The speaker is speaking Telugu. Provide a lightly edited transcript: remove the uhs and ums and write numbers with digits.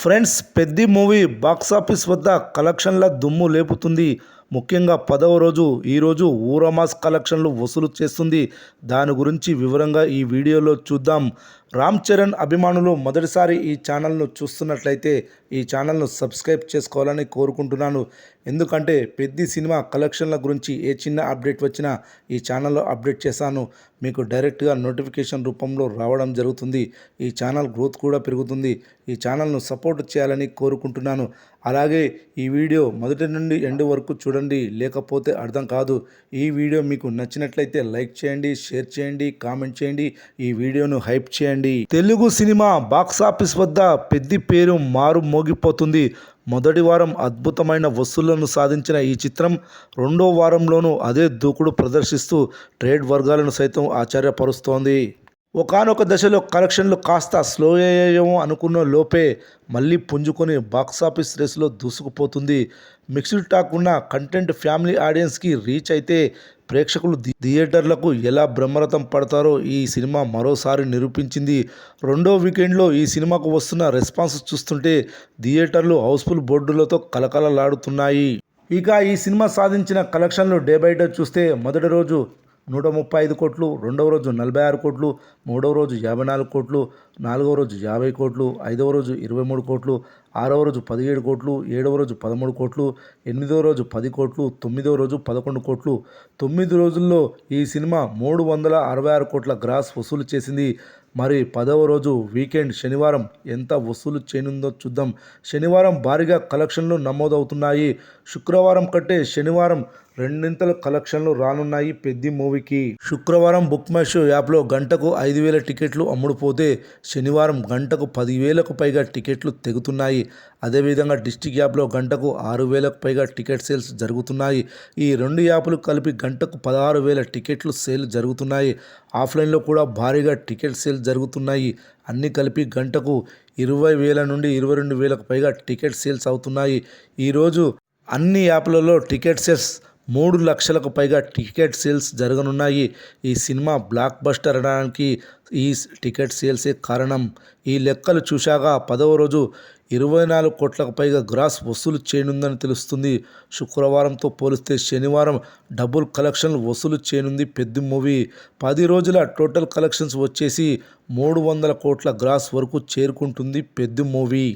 ఫ్రెండ్స్, పెద్ది మూవీ బాక్సాఫీస్ వద్ద కలెక్షన్ల దుమ్ము లేపుతుంది. ముఖ్యంగా 10వ రోజు ఈరోజు ఊరమాస్ కలెక్షన్లు వసూలు చేస్తుంది. దాని గురించి వివరంగా ఈ వీడియోలో చూద్దాం. రామ్ చరణ్ అభిమానులు మొదటిసారి ఈ ఛానల్ను చూస్తున్నట్లయితే ఈ ఛానల్ను సబ్స్క్రైబ్ చేసుకోవాలని కోరుకుంటున్నాను. ఎందుకంటే పెద్ది సినిమా కలెక్షన్ల గురించి ఏ చిన్న అప్డేట్ వచ్చినా ఈ ఛానల్లో అప్డేట్ చేశాను. మీకు డైరెక్ట్గా నోటిఫికేషన్ రూపంలో రావడం జరుగుతుంది. ఈ ఛానల్ గ్రోత్ కూడా పెరుగుతుంది. ఈ ఛానల్ను సపోర్ట్ చేయాలని కోరుకుంటున్నాను. అలాగే ఈ వీడియో మొదటి నుండి ఎండ్ వరకు చూడండి, లేకపోతే అర్థం కాదు. ఈ వీడియో మీకు నచ్చినట్లయితే లైక్ చేయండి, షేర్ చేయండి, కామెంట్ చేయండి, ఈ వీడియోను హైప్ చేయండి. తెలుగు సినిమా బాక్సాఫీస్ వద్ద పెద్ది పేరు మారు మోగిపోతుంది. మొదటి వారం అద్భుతమైన వసూళ్లను సాధించిన ఈ చిత్రం రెండో వారంలోనూ అదే దూకుడు ప్రదర్శిస్తూ ట్రేడ్ వర్గాలను సైతం ఆశ్చర్యపరుస్తోంది. ఒకానొక దశలో కలెక్షన్లు కాస్త స్లో అయ్యాయేమో అనుకున్న లోపే మళ్ళీ పుంజుకొని బాక్సాఫీస్ రేసులో దూసుకుపోతుంది. మిక్స్డ్ టాక్ ఉన్న కంటెంట్ ఫ్యామిలీ ఆడియన్స్కి రీచ్ అయితే ప్రేక్షకులు థియేటర్లకు ఎలా బ్రహ్మరథం పడతారో ఈ సినిమా మరోసారి నిరూపించింది. రెండో వీకెండ్లో ఈ సినిమాకు వస్తున్న రెస్పాన్స్ చూస్తుంటే థియేటర్లు హౌస్ఫుల్ బోర్డులతో కలకలలాడుతున్నాయి. ఇక ఈ సినిమా సాధించిన కలెక్షన్లు డే బై డే చూస్తే మొదటి రోజు 135 కోట్లు, రెండవ రోజు 46 కోట్లు, మూడవ రోజు 54 కోట్లు, నాలుగవ రోజు 50 కోట్లు, ఐదవ రోజు 23 కోట్లు, ఆరవ రోజు 17 కోట్లు, ఏడవ రోజు 13 కోట్లు, ఎనిమిదవ రోజు 10 కోట్లు, తొమ్మిదవ రోజు 11 కోట్లు. 9 రోజుల్లో ఈ సినిమా 366 కోట్ల గ్రాస్ వసూలు చేసింది. మరి 10వ రోజు వీకెండ్ శనివారం ఎంత వసూలు చేయనుందో చూద్దాం. శనివారం భారీగా కలెక్షన్లు నమోదవుతున్నాయి. శుక్రవారం కంటే శనివారం రెండింతల కలెక్షన్లు రానున్నాయి పెద్ది మూవీకి. శుక్రవారం బుక్ మై షో యాప్లో గంటకు 5,000 టికెట్లు అమ్ముడుపోతే శనివారం గంటకు 10,000కు పైగా టికెట్లు తెగుతున్నాయి. అదేవిధంగా డిస్టిక్ యాప్లో గంటకు 6,000కు పైగా టికెట్ సేల్స్ జరుగుతున్నాయి. ఈ రెండు యాప్లు కలిపి గంటకు 16,000 టికెట్లు సేల్ జరుగుతున్నాయి. ఆఫ్లైన్లో కూడా భారీగా టికెట్ సేల్ జరుగుతున్నాయి. అన్నీ కలిపి గంటకు 20,000 నుండి 22,000కు పైగా టికెట్ సేల్స్ అవుతున్నాయి. ఈరోజు అన్ని యాప్లలో టికెట్ సేల్స్ 3 లక్షలకు పైగా టికెట్ సేల్స్ జరగనున్నాయి. ఈ సినిమా బ్లాక్ బస్టర్ అనడానికి ఈ టికెట్ సేల్సే కారణం. ఈ లెక్కలు చూశాక 10వ రోజు 24 కోట్లకు పైగా గ్రాస్ వసూలు చేయనుందని తెలుస్తుంది. శుక్రవారంతో పోలిస్తే శనివారం డబుల్ కలెక్షన్లు వసూలు చేయనుంది పెద్ది మూవీ. 10 రోజుల టోటల్ కలెక్షన్స్ వచ్చేసి 300 కోట్ల గ్రాస్ వరకు చేరుకుంటుంది పెద్ది మూవీ.